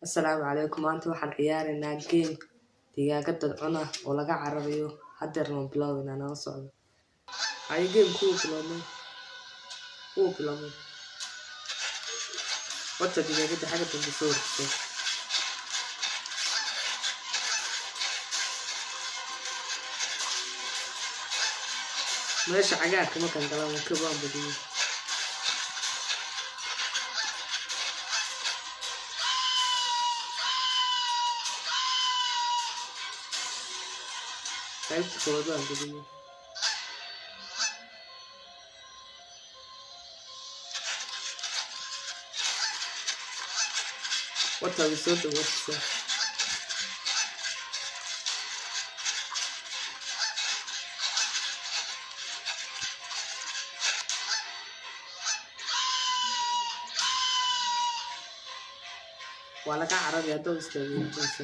السلام عليكم maanta waxaan ciyaaraynaa game digaaga dad cuna oo laga cararayo hadeerna bilowna nala socdo ay game ku bilowno wata digaaga xaga dambe soo rixso meesha cagaarka ma kan galaan ka baan badiyo qaybta koowaad baan badiyo wata soo dhawaadaysa wala ka cararaya dad istaagaysa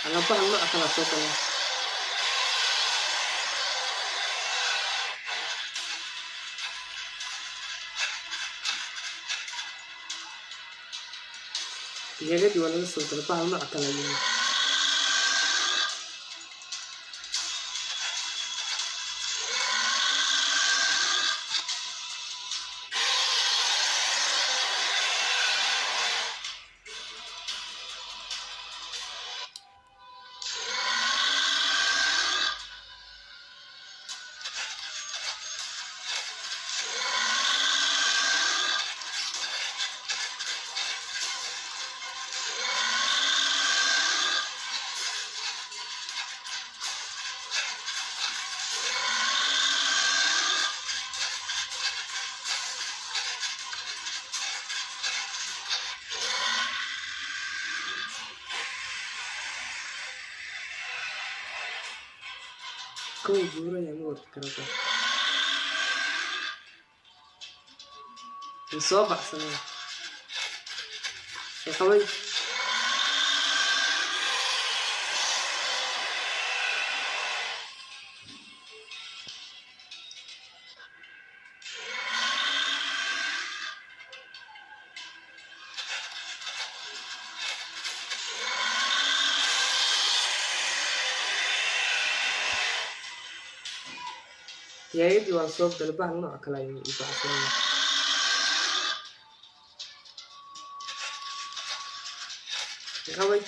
أنا بحاول ما أكل صوتنا يا جدي ولا لسه أنا بحاول ما أكل يعني كم جورا يا مور كرتا الصباح سنة يا خوي يا يدي والصوت ده بقى نوع كلام يبعثون يا خوي